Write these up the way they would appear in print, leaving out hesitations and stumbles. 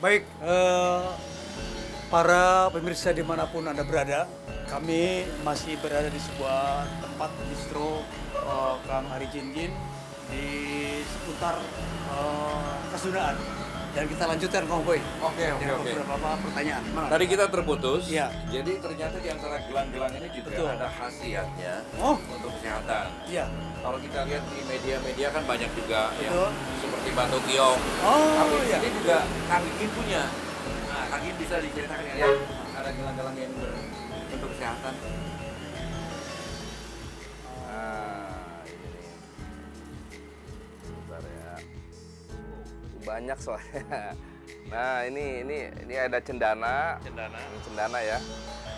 Baik, para pemirsa dimanapun Anda berada, kami masih berada di sebuah tempat bistro Kang Ari Jinjin di seputar Kasundaan. Dan kita lanjutkan Kang Boy. Oke. Beberapa pertanyaan. Mana? Tadi kita terputus. Iya. Jadi ternyata di antara gelang-gelang ini juga Betul. ada khasiatnya Oh. untuk kesehatan. Iya. Kalau kita lihat di media-media kan banyak juga Betul. yang seperti batu kiong. Oh, Tapi iya. ini juga Kang Gin punya. Nah, Kang Gin bisa diceritakan ya. Ada gelang-gelang yang untuk kesehatan. Nah, ini nih. Bentar ya. Banyak soalnya. Nah, ini ada cendana. Ini cendana ya.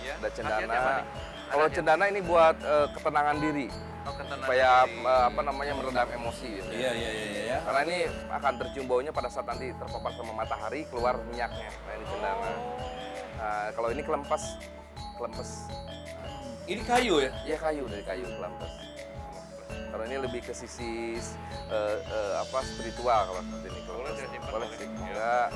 Iya. Ada cendana. Khasiatnya apa nih? Kalau cendana ini buat ketenangan diri. Oh, ketenangan Supaya diri. meredam emosi gitu. Iya. Karena ini akan tercium baunya pada saat nanti terpapar sama matahari, keluar minyaknya. Nah, ini cendana. Nah, kalau ini kelempes. Ini kayu ya? Ya kayu, dari kayu kelempes. Kalau ini lebih ke sisi spiritual kalau seperti ini. Boleh saya simpan, Boleh boleh. sih. Iya. Enggak.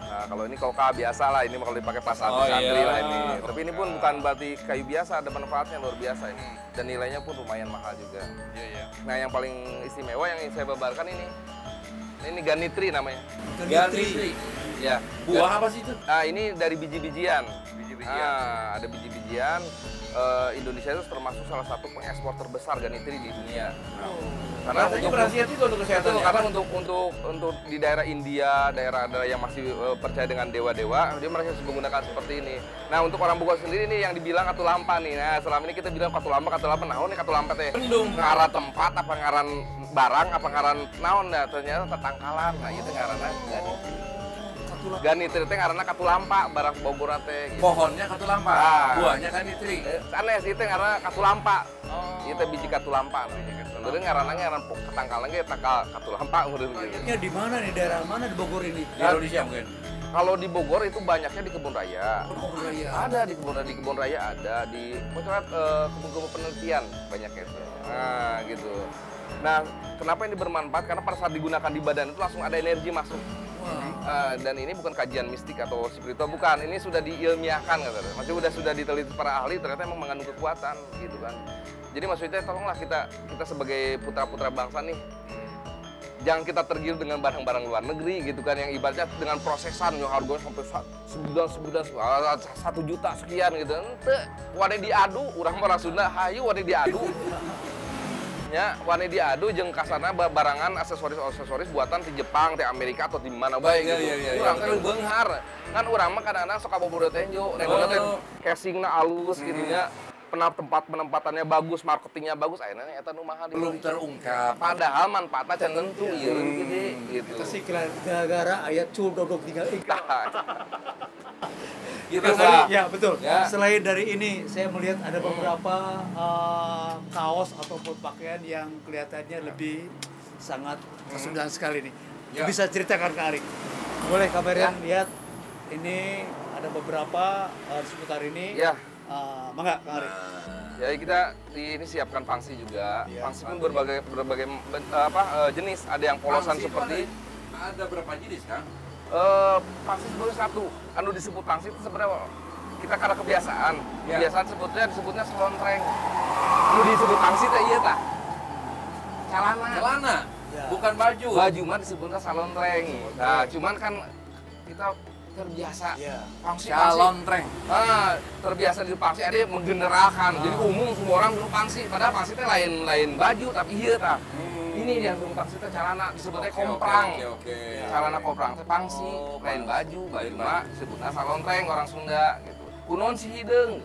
Nah, kalau ini koka biasa lah, ini kalau dipakai pas Oh, santri iya. lah ini. Tapi ini pun Koka. bukan berarti kayu biasa, ada manfaatnya luar biasa ini. Dan nilainya pun lumayan mahal juga. Iya. Nah, yang paling istimewa yang saya babarkan ini ganitri namanya. Ganitri. Ya. Buah apa sih itu? Nah, ini dari biji-bijian. Biji-bijian. Nah, ada biji-bijian. Indonesia itu termasuk salah satu pengekspor terbesar ganitri di dunia. Karena Rasanya berkhasiat itu untuk kesehatan. Betul, ya? karena untuk di daerah India, daerah-daerah yang masih percaya dengan dewa-dewa, dia masih menggunakan seperti ini. Nah, untuk orang Bogor sendiri ini yang dibilang katulampa nih. Nah, selama ini kita bilang katulampa, nah ini katulampa teh. Bendung. Ngaran tempat, apa ngaran barang, apa ngaran naon, nah ternyata tetangkalan. Nah, itu ngaranna ganitri teh ngaranna katulampa, barang Bogor teh. Gitu. Pohonnya katulampa, Ah. buahnya ganitri. Sanes itu ngaranna katulampa. Itu biji katulampa. Sebenarnya ngaran ketangkalan ge tangkal katulampa meureun gitu. Banyaknya di mana nih? Daerah mana di Bogor ini? Di Indonesia mungkin. Kalau di Bogor itu banyaknya di Kebun Raya. Bogor Raya. Ada di Kebun Raya ada di kebun-kebun penelitian banyaknya itu. Nah, gitu. Nah, kenapa ini bermanfaat? Karena pada saat digunakan di badan itu langsung ada energi masuk. Dan ini bukan kajian mistik atau spiritual, bukan. Ini sudah diilmiahkan katanya. Maksudnya sudah diteliti para ahli, ternyata emang mengandung kekuatan gitu kan. Jadi maksudnya tolonglah kita sebagai putra-putra bangsa nih, jangan kita tergiur dengan barang-barang luar negeri gitu kan, yang ibaratnya dengan prosesan yang harganya sampai sebulan 1 juta sekian gitu. Ente wani diadu, urang mah Sunda hayu wani diadu. Ya, wani diadu jeung kasana barangan aksesoris buatan di Jepang, di Amerika atau di mana bae gitu. Iya. Urang teh beunghar. Kan urang mah kadang-kadang sok bobodo teh njo, teh casingna alus gitu nya. Penempatannya bagus, marketingnya bagus, akhirnya eta nu mahal Belum terungkap. padahal manfaatnya can tentu ieu gede gitu. Kita sih gara-gara ayat cul dodok tinggal ikan. Gitu, Kang Pak. Ari, ya betul. Ya. Selain dari ini, saya melihat ada beberapa kaos ataupun pakaian yang kelihatannya lebih sangat Kasundaan sekali nih. Ya. Bisa ceritakan Kak Ari? Boleh kabarin lihat ini ada beberapa seputar ini. Ya, Mangga Kak Ari. jadi kita ini siapkan pangsi juga. Ya, Pangsi pun berbagai jenis. Ada yang polosan Pangsi itu seperti ada berapa jenis, Kang? pangsi sebenarnya satu. Anu disebut pangsi itu sebenarnya kita karena kebiasaan. Ya. Kebiasaan disebutnya selontreng. Anu disebut pangsi teh ieu tah. Celana. Ya. Bukan baju. Baju mah disebutnya salontreng. Nah, cuman kan kita terbiasa. Ya. Pangsi. Calontreng. Terbiasa di pangsi ada yang menggeneralkan. Jadi umum semua orang dulu pangsi. Padahal pangsi teh lain baju tapi ieu tah. Ini yang dulu pangsi teh celana disebutnya komprang. Oke. Celana komprang teh pangsi, lain baju mah disebutnya salontreng orang Sunda gitu. Kunon si hideung.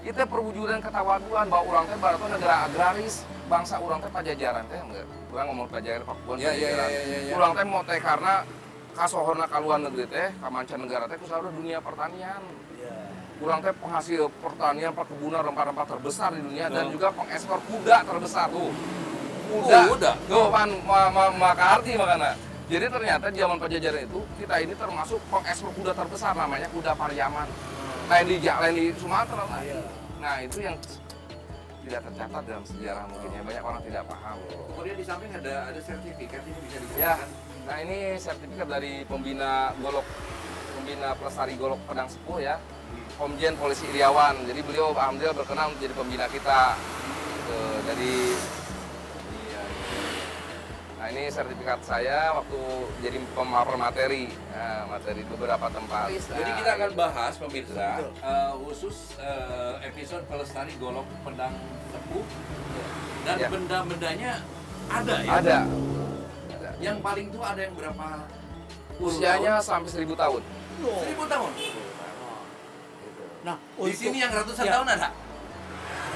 Kita perwujudan ketawaduan bahwa orang teh barat negara agraris, bangsa orang teh pajajaran teh enggak. Urang ngomong pajajaran Pakuan pajajaran. Urang teh mau teh karena kasohorna ka luar negeri teh, ka mancanegara teh kusaha dunia pertanian. Urang teh penghasil pertanian, perkebunan, rempah-rempah terbesar di dunia dan juga pengekspor kuda terbesar tuh. Kuda. Tuh pan maka arti makana. Jadi ternyata di zaman pajajaran itu kita ini termasuk pengekspor kuda terbesar namanya kuda Pariaman. Lain di Sumatera lah. Nah, itu yang tidak tercatat dalam sejarah mungkin ya, banyak orang tidak paham. Kemudian di samping ada sertifikat ini bisa Ya, digunakan. nah ini sertifikat dari pembina Golok Pembina Pelestari Golok Pedang Sepuh ya, Komjen Polisi Iriawan. Jadi beliau alhamdulillah berkenan menjadi pembina kita. Dari nah ini sertifikat saya waktu jadi pemapar materi, materi beberapa tempat. Jadi kita akan bahas pemirsa khusus episode Pelestari Golok Pedang Sepuh dan Ya. benda-bendanya ada ya? Ada. Yang paling tua ada yang berapa? Usianya sampai 1000 tahun. 1000 tahun. Nah, Di sini yang ratusan ya. tahun ada?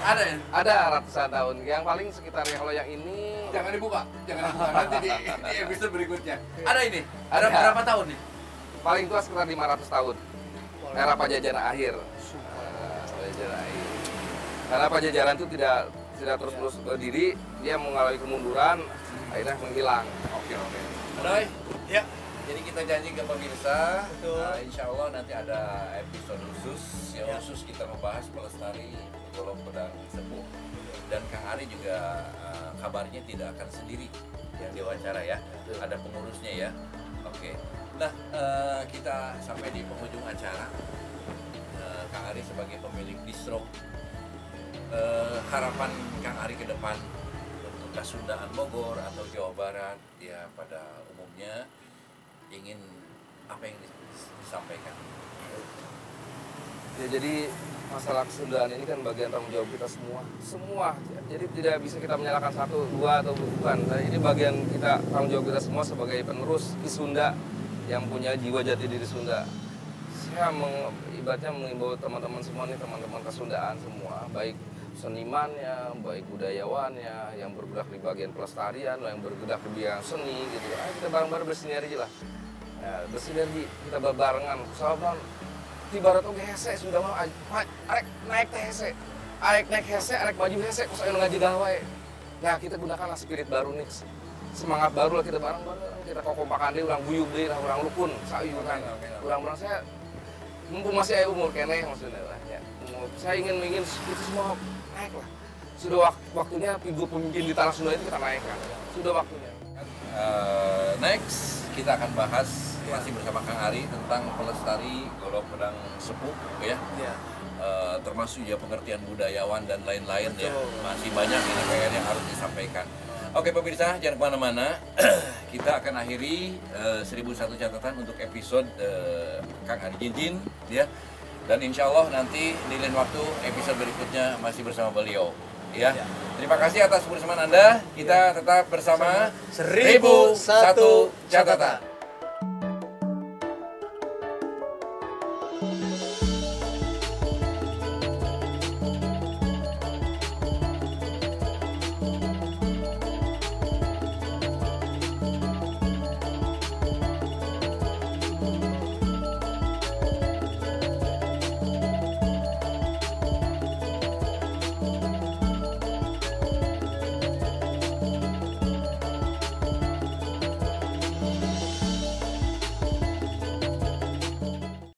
Ada ya? Ada ratusan tahun. Yang paling sekitar kalau yang ini Jangan dibuka, nanti di episode berikutnya. Ada ini? Ada. Berapa tahun nih? paling tua sekitar 500 tahun. Era Pajajaran akhir. Pajajaran akhir. Karena Pajajaran itu tidak terus berdiri, dia mengalami kemunduran, akhirnya menghilang. Oke. Adoy, Ya. jadi kita janji ke pemirsa, Betul. insya Allah nanti ada episode khusus, khusus kita membahas pelestari golok pedang sepuh. Dan Kang Ari juga kabarnya tidak akan sendiri yang diwawancara ya, ada pengurusnya ya. Oke. Nah, kita sampai di penghujung acara. Kang Ari sebagai pemilik distro, harapan Kang Ari ke depan untuk Kasundaan Bogor atau Jawa Barat ya pada umumnya ingin apa yang disampaikan? Ya, jadi masalah kesundaan ini kan bagian tanggung jawab kita semua. Jadi tidak bisa kita menyalahkan satu, dua atau bukan. Nah, ini bagian kita tanggung jawab kita semua sebagai penerus di Sunda yang punya jiwa jati diri Sunda. Saya ibaratnya mengimbau teman-teman semua nih, teman-teman kesundaan semua, baik senimannya, baik budayawannya, yang bergerak di bagian pelestarian, yang bergerak di bagian seni gitu. Ayo kita bareng-bareng bersinergi lah. Ya, bersinergi, kita barengan. Soalnya ibarat oke hese sudah mah arek naik teh hese. Arek naik hese, arek maju hese, kok saya ngaji gawe. Nah, kita gunakanlah spirit baru nih. Semangat baru lah kita bareng-bareng. Kita kokompakan deh, ulang guyub deh, ulang rukun, sayuran. Ulang-ulang saya mumpung masih ada umur kene maksudnya lah ya. Saya ingin itu semua naik lah. Sudah waktunya figur pemimpin di tanah Sunda itu kita naikkan. Sudah waktunya. Next kita akan bahas masih bersama Kang Ari tentang pelestari golok pedang sepuh ya. Termasuk ya pengertian budayawan dan lain-lain ya. Masih banyak ini PR yang harus disampaikan. Oke pemirsa, jangan kemana-mana. Kita akan akhiri 1001 catatan untuk episode Kang Ari Jinjin ya. Dan insya Allah nanti di lain waktu episode berikutnya masih bersama beliau ya. Terima kasih atas kebersamaan Anda. Kita tetap bersama 1001 catatan.